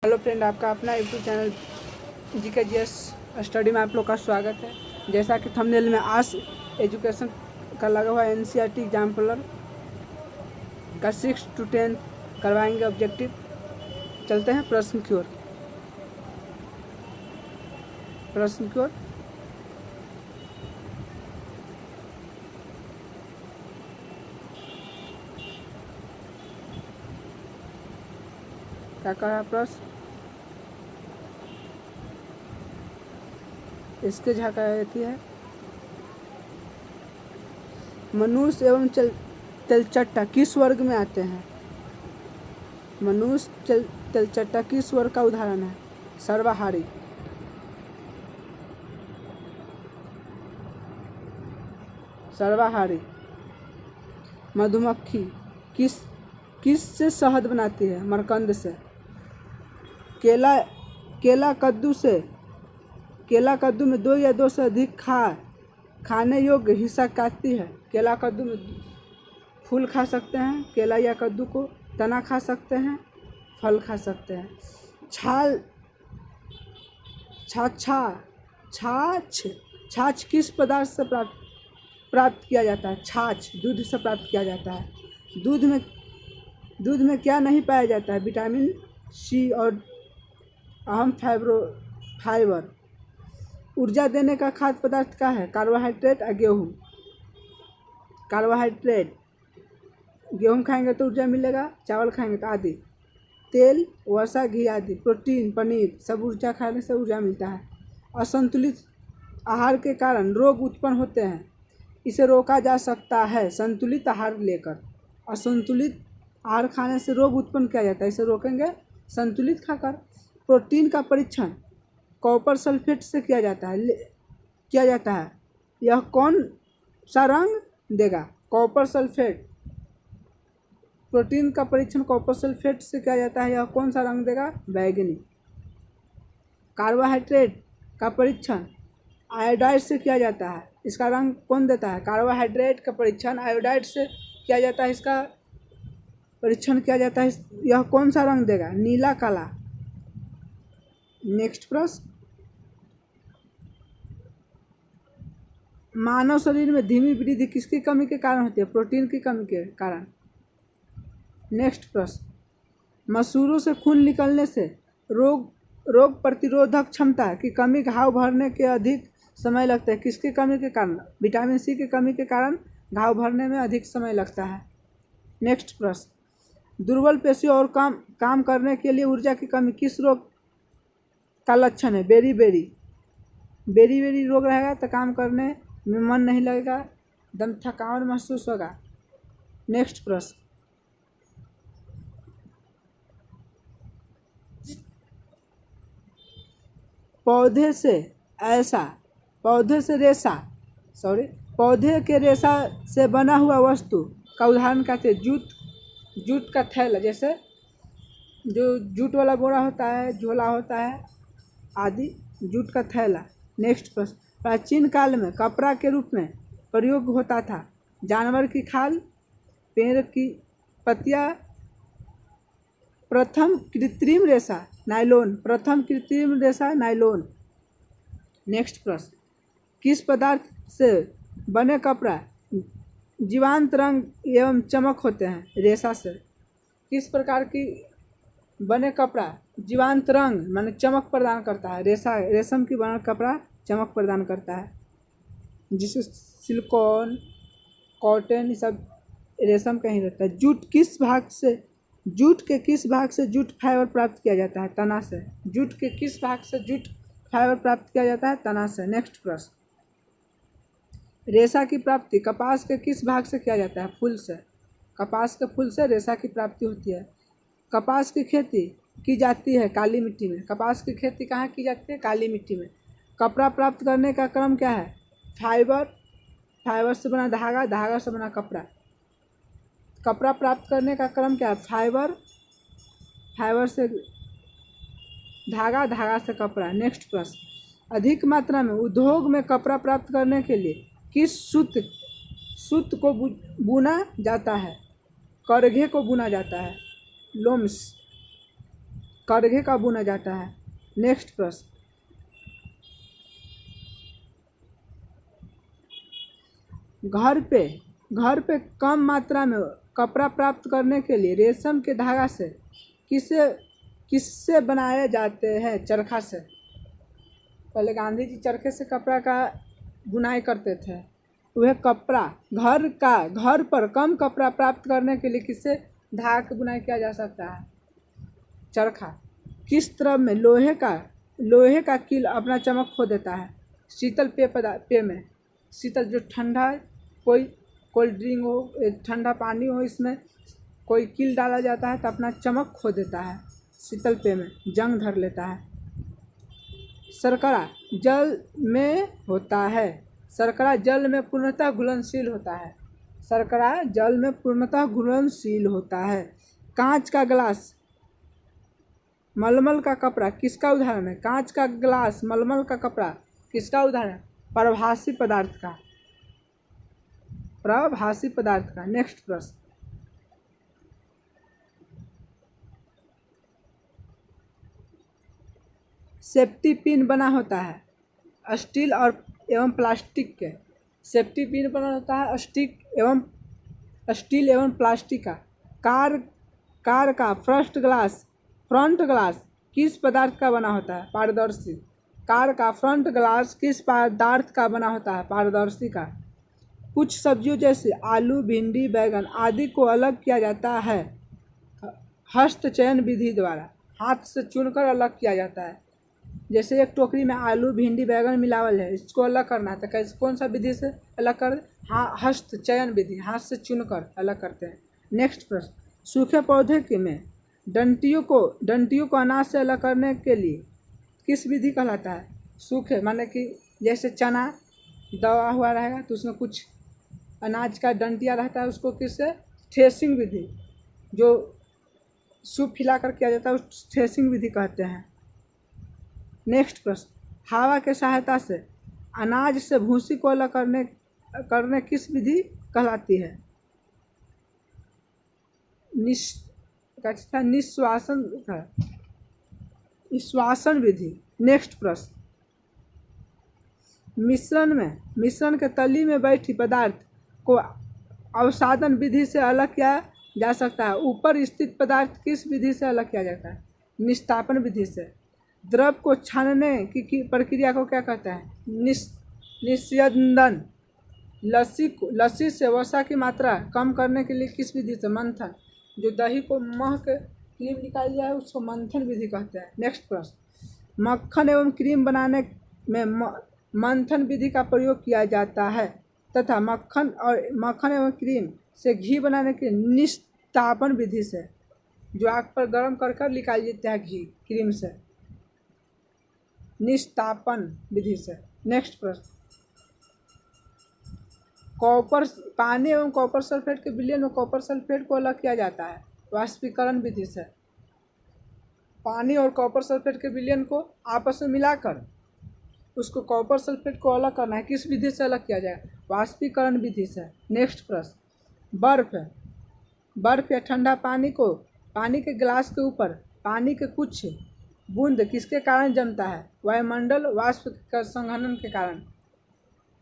Hello friend, आपका अपना YouTube channel GKGS study में आप लोग का स्वागत है। जैसा कि थंबनेल में आस एजुकेशन का लगा हुआ NCERT एग्जाम्पलर का 6 to 10 करवाएंगे ऑब्जेक्टिव। चलते हैं प्रश्न की ओर। क्या कहा प्रश्न? इसके झांकी है, मनुष्य एवं तेलचट्टा किस वर्ग में आते हैं? मनुष्य तेलचट्टा किस वर्ग का उदाहरण है? सर्वाहारी। मधुमक्खी किस से शहद बनाती है? मकरंद से। केला कद्दू में 2 या 2 से अधिक खाने योग्य हिस्सा काटती है। केला कद्दू में फूल खा सकते हैं, केला या कद्दू को तना खा सकते हैं, फल खा सकते हैं। छाछ किस पदार्थ से प्राप्त किया जाता है? छाछ दूध से प्राप्त किया जाता है। दूध में क्या नहीं पाया जाता है? विटामिन C और अहम फाइबर। ऊर्जा देने का खाद्य पदार्थ क्या है? कार्बोहाइड्रेट और गेहूँ। कार्बोहाइड्रेट, गेहूँ खाएंगे तो ऊर्जा मिलेगा, चावल खाएंगे तो आदि। तेल, वसा, घी आदि। प्रोटीन, पनीर, सब ऊर्जा खाने से ऊर्जा मिलता है। असंतुलित आहार के कारण रोग उत्पन्न होते हैं, इसे रोका जा सकता है संतुलित आहार लेकर। असंतुलित आहार खाने से रोग उत्पन्न किया जाता है, इसे रोकेंगे संतुलित खाकर। प्रोटीन का परीक्षण कॉपर सल्फेट से किया जाता है। यह कौन सा रंग देगा? Copper sulphate. प्रोटीन का परीक्षण कॉपर सल्फेट से किया जाता है, यह कौन सा रंग देगा? बैंगनी। कार्बोहाइड्रेट का परीक्षण आयोडाइड से किया जाता है, इसका रंग कौन देता है? कार्बोहाइड्रेट का परीक्षण आयोडाइड से किया जाता है, इसका परीक्षण किया जाता है, यह कौन सा रंग देगा? नीला, काला। नेक्स्ट प्रश्न, मानव शरीर में धीमी वृद्धि किसकी कमी के कारण होती है? प्रोटीन की कमी के कारण। नेक्स्ट प्रश्न, मसूरों से खून निकलने से रोग प्रतिरोधक क्षमता की कमी घाव भरने के अधिक समय लगता है, किसकी कमी के कारण? विटामिन C की कमी के कारण घाव भरने में अधिक समय लगता है। नेक्स्ट प्रश्न, दुर्बल पेशियों और काम करने के लिए ऊर्जा की कमी किस रोग का लक्षण है? बेरी रोग रहेगा तो काम करने में मन नहीं लगेगा, दम थकान महसूस होगा। नेक्स्ट प्रश्न, पौधे के रेशा से बना हुआ वस्तु का उदाहरण कहते हैं? जूट का थैला, जैसे जो जूट वाला बोरा होता है, झोला होता है आदि, जूट का थैला। नेक्स्ट प्रश्न, प्राचीन काल में कपड़ा के रूप में प्रयोग होता था? जानवर की खाल, पेड़ की पत्तियां, प्रथम कृत्रिम रेशा नायलॉन। नेक्स्ट प्रश्न, किस पदार्थ से बने कपड़ा जीवांत रंग एवं चमक होते हैं? रेशा से। किस प्रकार की बने कपड़ा जीवांत रंग माने चमक प्रदान करता है? रेशम की बना कपड़ा चमक प्रदान करता है, जिसे सिलिकॉन, कॉटन, ये सब रेशम का ही रहता है। जूट के किस भाग से जूट फाइबर प्राप्त किया जाता है? तना से। जूट के किस भाग से जूट फाइबर प्राप्त किया जाता है? तना से। नेक्स्ट प्रश्न, रेशा की प्राप्ति कपास के किस भाग से किया जाता है? फूल से। कपास के फूल से रेशा की प्राप्ति होती है। कपास की खेती की जाती है काली मिट्टी में। कपास की खेती कहाँ की जाती है? काली मिट्टी में। कपड़ा प्राप्त करने का क्रम क्या है? फाइबर से बना धागा, धागा से बना कपड़ा। कपड़ा प्राप्त करने का क्रम क्या है? फाइबर से धागा, धागा से कपड़ा। नेक्स्ट प्रश्न, अधिक मात्रा में उद्योग में कपड़ा प्राप्त करने के लिए किस सूत को बुना जाता है? करघे को बुना जाता है, लूम्स। करघे का बुना जाता है। नेक्स्ट प्रश्न, घर पे कम मात्रा में कपड़ा प्राप्त करने के लिए रेशम के धागा से किससे किससे बनाए जाते हैं? चरखा से। पहले गांधी जी चरखे से कपड़ा का बुनाई करते थे। वह कपड़ा घर पर कम कपड़ा प्राप्त करने के लिए किससे धागा की बुनाई किया जा सकता है? चरखा। किस तरह में लोहे का कील अपना चमक खो देता है? शीतल पेय में शीतल जो ठंडा कोई कोल्ड ड्रिंक हो, ठंडा पानी हो, इसमें कोई कील डाला जाता है तो अपना चमक खो देता है। शीतल पेय में जंग धर लेता है। शर्करा जल में होता है। शर्करा जल में पूर्णतः घुलनशील होता है। शर्करा जल में पूर्णतः घुलनशील होता है। कांच का ग्लास, मलमल का कपड़ा किसका उदाहरण है? कांच का ग्लास, मलमल का कपड़ा किसका उदाहरण है? प्रभासी पदार्थ का। प्रभासी पदार्थ का। नेक्स्ट प्रश्न, सेफ्टी पिन बना होता है स्टील और एवं प्लास्टिक के। सेफ्टी पिन बना होता है स्टील एवं प्लास्टिक का। कार का फ्रंट ग्लास किस पदार्थ का बना होता है? पारदर्शी। कार का फ्रंट ग्लास किस पदार्थ का बना होता है? पारदर्शी का। कुछ सब्जियों जैसे आलू, भिंडी, बैगन आदि को अलग किया जाता है हस्त चयन विधि द्वारा। हाथ से चुनकर अलग किया जाता है। जैसे एक टोकरी में आलू, भिंडी, बैगन मिलावल है, इसको अलग करना है तो कैसे, कौन सा विधि से अलग कर? हाँ, हस्त चयन विधि, हाथ से चुनकर अलग करते हैं। नेक्स्ट प्रश्न, सूखे पौधे के में डंटियों को अनाज से अलग करने के लिए किस विधि कहलाता है? सूखे माने कि जैसे चना दबा हुआ रहेगा तो उसमें कुछ अनाज का डंटिया रहता है, उसको किससे? थ्रेसिंग विधि, जो सूप फैलाकर किया जाता है उस थ्रेसिंग विधि कहते हैं। नेक्स्ट प्रश्न, हवा के सहायता से अनाज से भूसी को अलग करने किस विधि कहलाती है? निश्वासन विधि। नेक्स्ट प्रश्न, मिश्रण के तली में बैठी पदार्थ को अवसादन विधि से अलग किया जा सकता है। ऊपर स्थित पदार्थ किस विधि से अलग किया जाता है? निस्तापन विधि से। द्रव को छानने की प्रक्रिया को क्या कहते हैं? निस्यंदन। लस्सी से वसा की मात्रा कम करने के लिए किस विधि से? मंथन। जो दही को मह के क्रीम निकाल जाए उसको मंथन विधि कहते हैं। नेक्स्ट प्रश्न, मक्खन एवं क्रीम बनाने में मंथन विधि का प्रयोग किया जाता है तथा मक्खन एवं क्रीम से घी बनाने के निस्तापन विधि से, जो आग पर गर्म कर निकाल देता है घी क्रीम से, निस्तापन विधि से। नेक्स्ट प्रश्न, पानी एवं कॉपर सल्फेट के विलयन में कॉपर सल्फेट को अलग किया जाता है वाष्पीकरण विधि से। पानी और कॉपर सल्फेट के विलयन को आपस में मिलाकर उसको कॉपर सल्फेट को अलग करना है, किस विधि से अलग किया जाए? वाष्पीकरण विधि से। नेक्स्ट प्रश्न, बर्फ या ठंडा पानी के गिलास के ऊपर पानी के कुछ बूंद किसके कारण जमता है? वायुमंडल वाष्प का संघनन के कारण।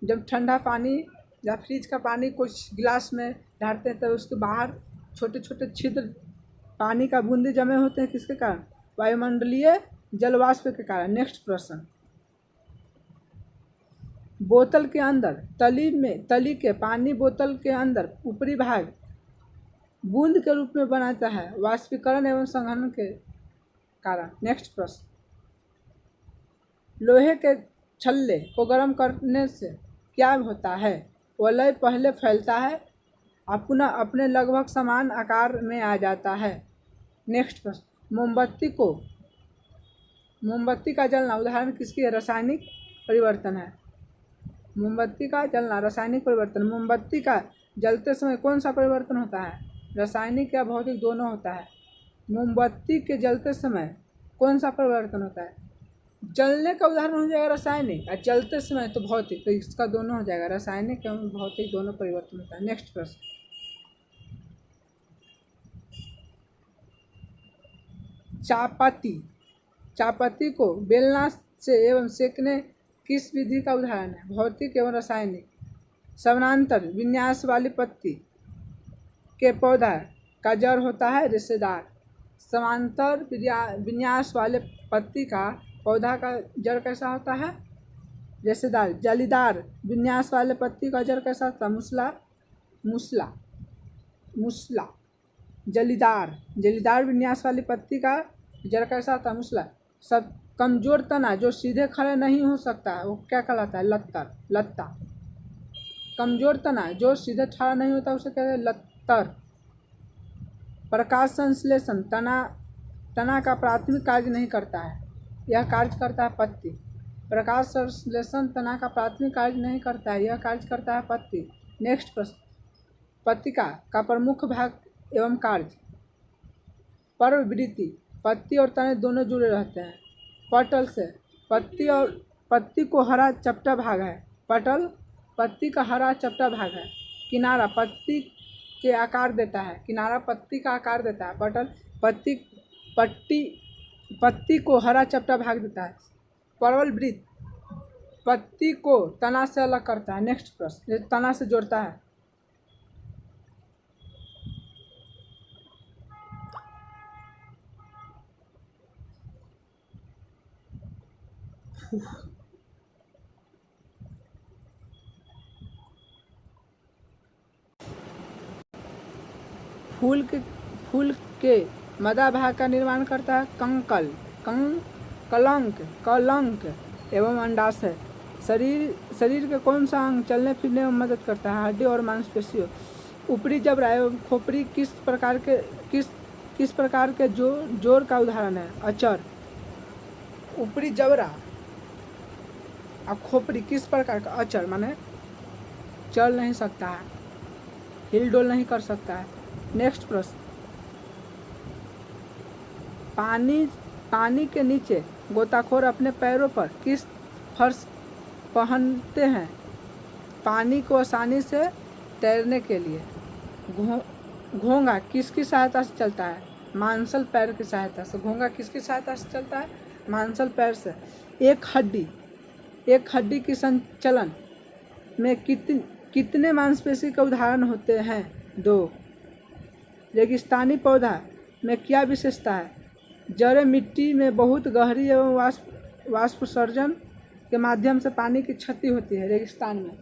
जब ठंडा पानी या फ्रिज का पानी कुछ गिलास में डालते हैं तो उसके बाहर छोटे छोटे छिद्र पानी का बूंदे जमे होते हैं, किसके कारण? वायुमंडलीय जलवाष्प के कारण। नेक्स्ट प्रश्न, बोतल के अंदर तली के पानी बोतल के अंदर ऊपरी भाग बूंद के रूप में बनाता है वाष्पीकरण एवं संघनन के कारण। नेक्स्ट प्रश्न, लोहे के छल्ले को गर्म करने से क्या होता है? वलय पहले फैलता है और पुनः अपने लगभग समान आकार में आ जाता है। नेक्स्ट प्रश्न, मोमबत्ती का जलना उदाहरण किसकी है? रासायनिक परिवर्तन है। मोमबत्ती का जलना रासायनिक परिवर्तन। मोमबत्ती का जलते समय कौन सा परिवर्तन होता है? रासायनिक या भौतिक दोनों होता है। मोमबत्ती के जलते समय कौन सा परिवर्तन होता है? जलने का उदाहरण हो जाएगा रासायनिक और जलते समय तो भौतिक, तो इसका दोनों हो जाएगा, रासायनिक एवं भौतिक दोनों परिवर्तन होता है। नेक्स्ट प्रश्न, चापाती, चापाती को बेलना से एवं सेकने किस विधि का उदाहरण है? भौतिक एवं रासायनिक। समानांतर विन्यास वाली पत्ती के पौधा का जड़ होता है रेशेदार। समांतर विन्यास वाले पत्ती का पौधा का जड़ कैसा होता है? रेशेदार। जालीदार विन्यास वाले पत्ती का जड़ कैसा होता है? मूसला। जालीदार विन्यास वाली पत्ती का जड़ कैसा होता है? मूसला। सब कमजोर तना जो सीधे खड़े नहीं हो सकता है वो क्या कहलाता है? लत्ता। कमजोर तना जो सीधे खड़ा नहीं होता उसे कहते हैं लत्तर। प्रकाश संश्लेषण तना का प्राथमिक कार्य नहीं करता है, यह कार्य करता है पत्ती। प्रकाश संश्लेषण तना का प्राथमिक कार्य नहीं करता है, यह कार्य करता है पत्ती। नेक्स्ट प्रश्न, पत्तिका का प्रमुख भाग एवं कार्य। पर्ववृत्ति, पत्ती और तने दोनों जुड़े रहते हैं। पटल से पत्ती को हरा चपटा भाग है। पटल पत्ती का हरा चपटा भाग है। किनारा पत्ती के आकार देता है, किनारा पत्ती का आकार देता है। पटल पत्ती को हरा चपटा भाग देता है। परवल वृत्त पत्ती को तना से अलग करता है। नेक्स्ट प्रश्न, तना से जोड़ता है। फूल के मदा भाग का निर्माण करता है कलंक एवं अंडाशय। शरीर के कौन सा अंग चलने फिरने में मदद करता है? हड्डी और मांसपेशियों। ऊपरी जबड़ा एवं खोपड़ी किस प्रकार के जोड़ का उदाहरण है? अचर। ऊपरी जबड़ा और खोपड़ी किस प्रकार का? अचर माने चल नहीं सकता है, हिल डोल नहीं कर सकता है। नेक्स्ट प्रश्न, पानी के नीचे गोताखोर अपने पैरों पर किस फर्श पहनते हैं पानी को आसानी से तैरने के लिए? घोंगा किसकी सहायता से चलता है? मांसल पैर की सहायता से। घोंगा किसकी सहायता से चलता है? मांसल पैर से। एक हड्डी की संचलन में कितने मांसपेशी का उदाहरण होते हैं? 2। रेगिस्तानी पौधा में क्या विशेषता है? जड़ें मिट्टी में बहुत गहरी एवं वाष्पसर्जन के माध्यम से पानी की क्षति होती है रेगिस्तान में।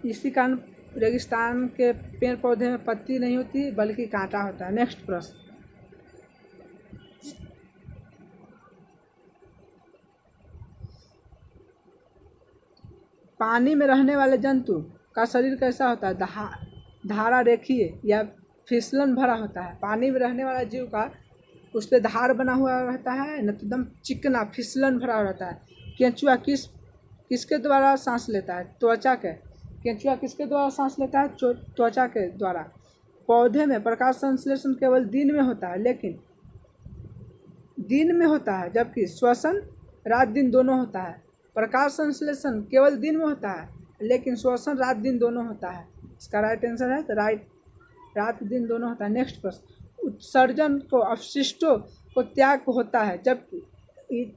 इसी कारण रेगिस्तान के पेड़ पौधे में पत्ती नहीं होती बल्कि कांटा होता है। नेक्स्ट प्रश्न, पानी में रहने वाले जंतु का शरीर कैसा होता है? धारा रेखीय या फिसलन भरा होता है। पानी में रहने वाला जीव का उस पर धार बना हुआ रहता है न, तो एकदम चिकना फिसलन भरा रहता है। केंचुआ किसके द्वारा सांस लेता है? त्वचा के। केंचुआ किसके द्वारा सांस लेता है? त्वचा के द्वारा। पौधे में प्रकाश संश्लेषण केवल दिन में होता है, लेकिन दिन में होता है, जबकि श्वसन रात दिन दोनों होता है। प्रकाश संश्लेषण केवल दिन में होता है, लेकिन श्वसन रात दिन दोनों होता है। इसका राइट आंसर है रात दिन दोनों होता है। नेक्स्ट प्रश्न, उत्सर्जन को अपशिष्टों को त्याग होता है, जबकि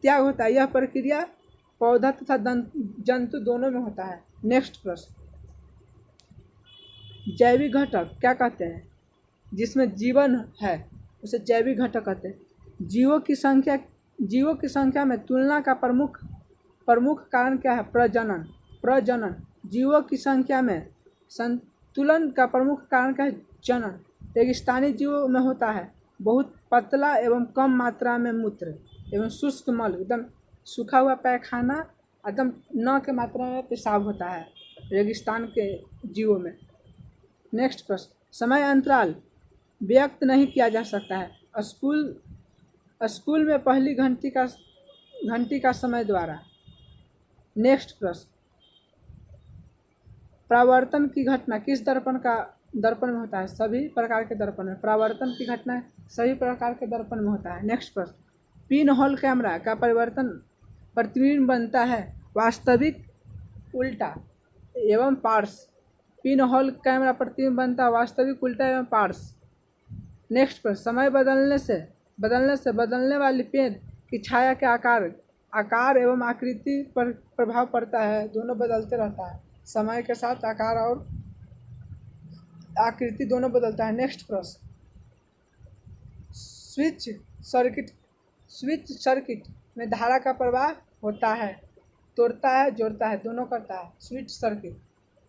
त्याग होता है, यह प्रक्रिया पौधा तथा जंतु दोनों में होता है। नेक्स्ट प्रश्न, जैविक घटक क्या कहते हैं? जिसमें जीवन है उसे जैविक घटक कहते हैं। जीवों की संख्या में तुलना का प्रमुख कारण क्या है? प्रजनन। जीवों की संख्या में संतुलन का प्रमुख कारण क्या है? जनन। रेगिस्तानी जीवों में होता है बहुत पतला एवं कम मात्रा में मूत्र एवं शुष्क मल, एकदम सूखा हुआ पैखाना, एकदम न के मात्रा में पेशाब होता है रेगिस्तान के जीवों में। नेक्स्ट प्रश्न, समय अंतराल व्यक्त नहीं किया जा सकता है। स्कूल में पहली घंटी का समय द्वारा। नेक्स्ट प्रश्न, परावर्तन की घटना किस दर्पण में होता है? सभी प्रकार के दर्पण में। परावर्तन की घटना सभी प्रकार के दर्पण में होता है। नेक्स्ट प्रश्न, पिन होल कैमरा का प्रतिबिंब बनता है वास्तविक, उल्टा एवं पार्श्व। पिन होल कैमरा प्रतिबिंब बनता है वास्तविक, उल्टा एवं पार्श्व। नेक्स्ट प्रश्न, समय बदलने से बदलने से बदलने वाली पेन की छाया के आकार एवं आकृति पर प्रभाव पड़ता है। दोनों बदलते रहता है, समय के साथ आकार और आकृति दोनों बदलता है। नेक्स्ट प्रश्न, स्विच सर्किट में धारा का प्रवाह होता है, तोड़ता है, जोड़ता है, दोनों करता है। स्विच सर्किट,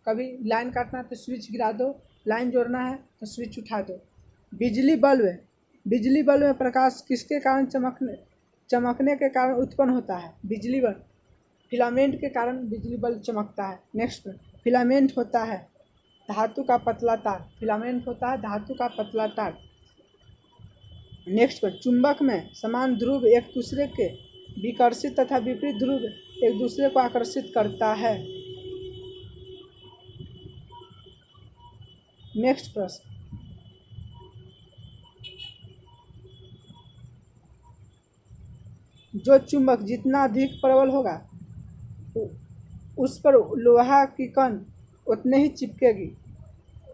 कभी लाइन काटना है तो स्विच गिरा दो, लाइन जोड़ना है तो स्विच उठा दो। बिजली बल्ब में प्रकाश किसके कारण चमकने के कारण उत्पन्न होता है? बिजली बल्ब, फिलामेंट के कारण बिजली बल्ब चमकता है। नेक्स्ट, फिलामेंट होता है धातु का पतला तार, फिलामेंट होता है धातु का पतला तार। नेक्स्ट पर, चुंबक में समान ध्रुव एक दूसरे के विकर्षित तथा विपरीत ध्रुव एक दूसरे को आकर्षित करता है। नेक्स्ट प्रश्न, जो चुंबक जितना अधिक प्रबल होगा उस पर लोहा की कण उतने ही चिपकेगी,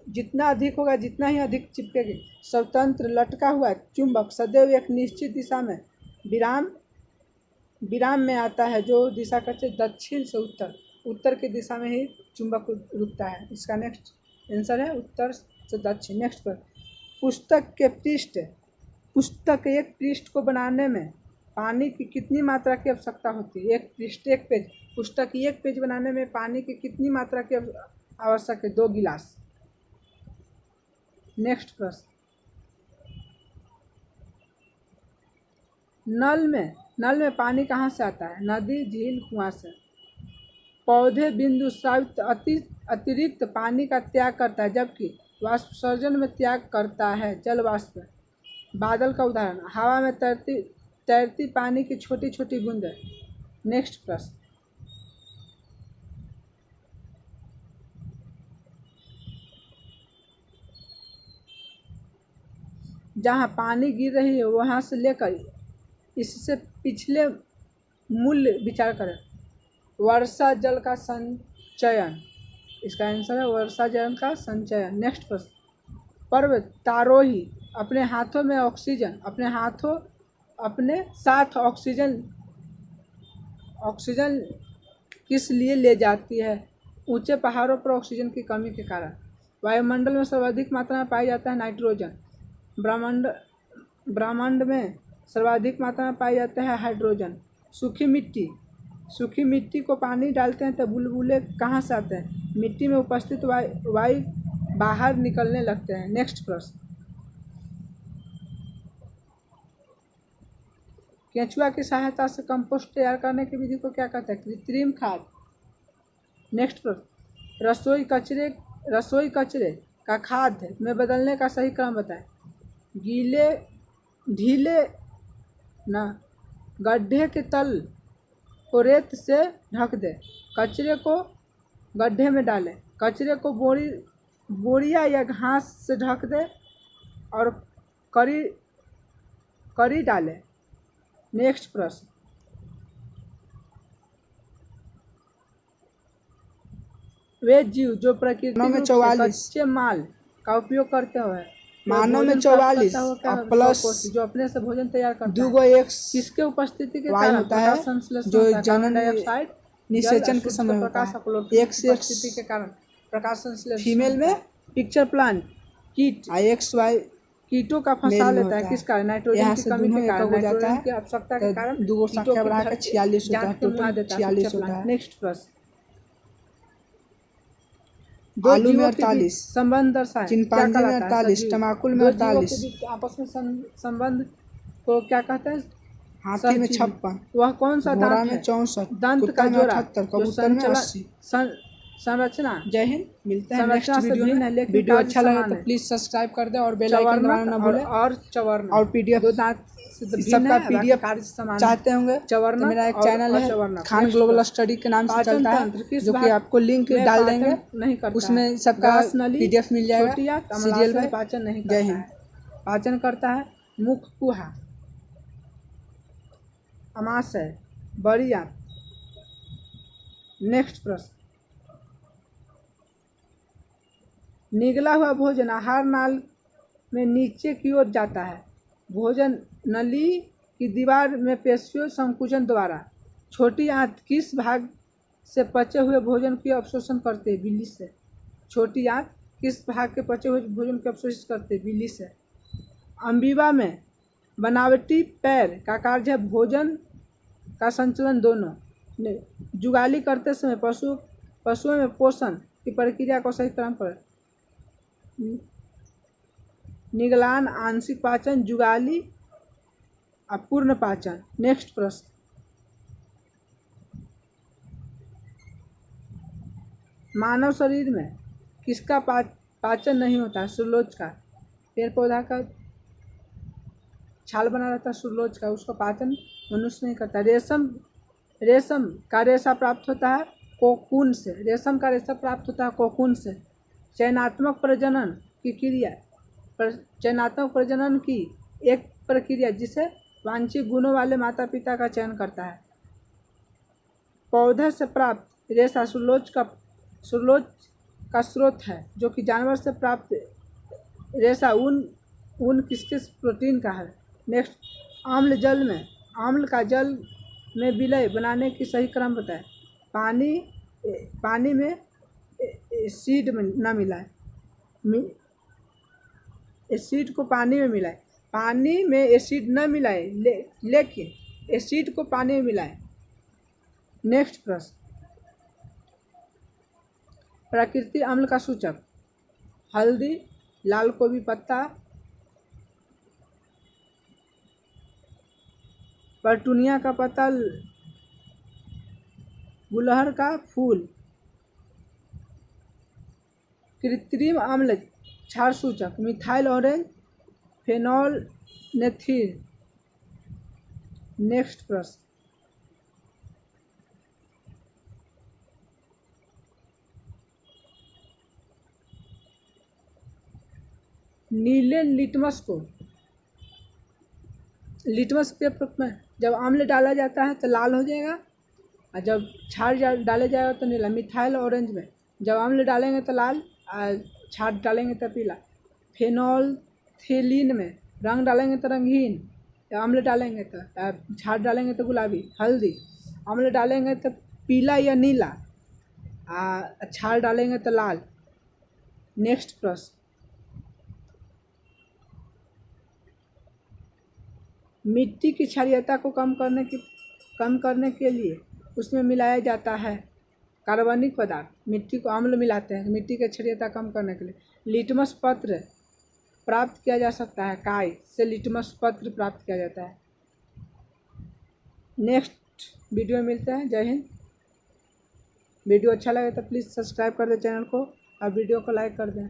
जितना अधिक होगा जितना ही अधिक चिपकेगी। स्वतंत्र लटका हुआ चुंबक सदैव एक निश्चित दिशा में विराम में आता है, जो दिशा कहते हैं दक्षिण से उत्तर की दिशा में ही चुंबक रुकता है। इसका नेक्स्ट आंसर है उत्तर से दक्षिण। नेक्स्ट पर, पुस्तक एक पृष्ठ को बनाने में पानी की कितनी मात्रा की आवश्यकता होती है? एक पेज, पुस्तक की एक पेज बनाने में पानी की कितनी मात्रा की आवश्यक है? 2 गिलास। नेक्स्ट प्रश्न, नल में पानी कहाँ से आता है? नदी, झील, कुआं से। पौधे बिंदु स्रावित अतिरिक्त पानी का त्याग करता है, जबकि वाष्पोत्सर्जन में त्याग करता है जल वाष्प। बादल का उदाहरण, हवा में तैरती पानी की छोटी छोटी बूंदें। नेक्स्ट प्रश्न, जहाँ पानी गिर रही है वहाँ से लेकर इससे पिछले मूल्य विचार करें। वर्षा जल का संचयन, इसका आंसर है वर्षा जल का संचयन। नेक्स्ट प्रश्न, पर्वतारोही अपने साथ ऑक्सीजन किस लिए ले जाती है? ऊंचे पहाड़ों पर ऑक्सीजन की कमी के कारण। वायुमंडल में सर्वाधिक मात्रा में पाया जाता है नाइट्रोजन। ब्रह्मांड में सर्वाधिक मात्रा में पाया जाता है हाइड्रोजन। सूखी मिट्टी को पानी डालते हैं तो बुलबुले कहाँ से आते हैं? मिट्टी में उपस्थित वायु बाहर निकलने लगते हैं। नेक्स्ट प्रश्न, केंचुआ की सहायता से कंपोस्ट तैयार करने की विधि को क्या कहते हैं? कृत्रिम खाद। नेक्स्ट प्रश्न, रसोई कचरे का खाद में बदलने का सही क्रम बताएं। ढीले गड्ढे के तल को रेत से ढक दें, कचरे को गड्ढे में डालें, कचरे को बोरिया या घास से ढक दें और करी डालें। नेक्स्ट प्रश्न, वे जीव जो प्रकृति में कच्चे माल का उपयोग करते हुए मानव में 44 प्लस जो अपने से भोजन तैयार करता है, 2 एक किसके उपस्थिति के वायु कारण होता है जो जनन डाइऑक्साइड निषेचन के समय होता है। एक से उपस्थिति के कारण प्रकाश संश्लेषण फीमेल में पिक्चर प्लांट कीट XY कीटों का फंसा लेता है। किस कारण? नाइट्रोजन की कमी के कारण, हो जाता है की आवश्यकता के कारण 2 संख्या बढ़ाकर 46 होता है, टोटल 46 होता है। नेक्स्ट प्रश्न, आलू में 48 संबंध दर्शाएं। चिंपांजी में 48, तमाकुल में 48, आपस में संबंध को क्या कहते हैं? हाथी में 56, वह कौन सा घोड़ा दांत में है? 64, दंत का जोड़ा, 78, कबूतर में 80। संरचना। जय हिंद, मिलते हैं नेक्स्ट संरचना से वीडियो भिन्न है, में। लेकिन वीडियो कार्य अच्छा लगा समान तो है। प्लीज सब्सक्राइब कर दे और बेल आइकन दबाना ना भूलें। और चवर्णक और PDF दो दांत से भिन्न सबका है, बाकी PDF कार्य समान है। चाहते होंगे चवर्णक तो मेरा एक और चैनल है अचवर्णक। खान ग्लोबल स्टडी के नाम से पाचन चलता तंत्र है, किस जो कि भाग आपको लिंक में डाल पाचन देंगे, नहीं करता उसमें है? सबका ग्रास नली, PDF मिल जाएगा छोटी आंत, सीरियल अम्लाशय में। पाचन नहीं जय करता हिंद। है। पाचन करता है मुख कुहा, अमाशय, बड़ी आंत। नेक्स्ट प्रश्न, निगला हुआ भोजन आहार नाल में नीचे की ओर जाता है। भोजन नली की दीवार में पेशियों संकुचन द्वारा छोटी आंत किस भाग से पचे हुए भोजन की अवशोषण करते हैं? बिल्ली से। छोटी आंत किस भाग के पचे हुए भोजन की अवशोषित करते हैं? बिल्ली से। अम्बीबा में बनावटी पैर का कार्य है भोजन का संचलन दोनों। जुगाली करते समय पशुओं में पोषण की प्रक्रिया को सही क्रम पर निगलान, आंशिक पाचन, जुगाली, अपूर्ण पाचन। नेक्स्ट प्रश्न, मानव शरीर में किसका पाचन नहीं होता है? सुरलोच का। पेड़ पौधा का छाल बना रहता है सुरलोच का, उसका पाचन मनुष्य नहीं करता। रेशम का रेशा प्राप्त होता है कोकून से। रेशम का रेशा प्राप्त होता है कोकून से। चयनात्मक प्रजनन की एक प्रक्रिया जिसे वांछित गुणों वाले माता पिता का चयन करता है। पौधे से प्राप्त रेशा सुरलोच का स्रोत है, जो कि जानवर से प्राप्त रेशा ऊन किस प्रोटीन का है? नेक्स्ट, आम्ल का जल में विलय बनाने की सही क्रम बताएं। पानी में एसिड में न मिलाएं। एसिड को पानी में मिलाएं। पानी में एसिड न मिलाएं, लेकिन एसिड को पानी में मिलाएं। नेक्स्ट प्रश्न, प्राकृतिक अम्ल का सूचक? हल्दी, लाल गोभी पत्ता, पेटूनिया का पत्ता, गुलहड़ का फूल। कृत्रिम अम्ल क्षार सूचक? Methyl orange, फेनोलनेथ्रीन। नेक्स्ट प्रश्न, नीले लिटमस पेपर में जब अम्ल डाला जाता है तो लाल हो जाएगा, और जब क्षार डाले जाएगा तो नीला। मिथाइल ऑरेंज में जब अम्ल डालेंगे तो लाल और क्षार डालेंगे तो पीला। फेनोल्फथेलीन में रंग डालेंगे तो रंगीन, अम्ल डालेंगे तो क्षार डालेंगे तो गुलाबी। हल्दी, अम्ल डालेंगे तो पीला या नीला, क्षार डालेंगे तो लाल। नेक्स्ट प्रश्न, मिट्टी की क्षारीयता को कम करने के लिए उसमें मिलाया जाता है कार्बनिक पदार्थ। मिट्टी को अम्ल मिलाते हैं मिट्टी की क्षारीयता कम करने के लिए। लिटमस पत्र प्राप्त किया जा सकता है काई से। लिटमस पत्र प्राप्त किया जाता है। नेक्स्ट वीडियो में मिलते हैं। जय हिंद। वीडियो अच्छा लगे तो प्लीज़ सब्सक्राइब कर दें चैनल को और वीडियो को लाइक कर दें।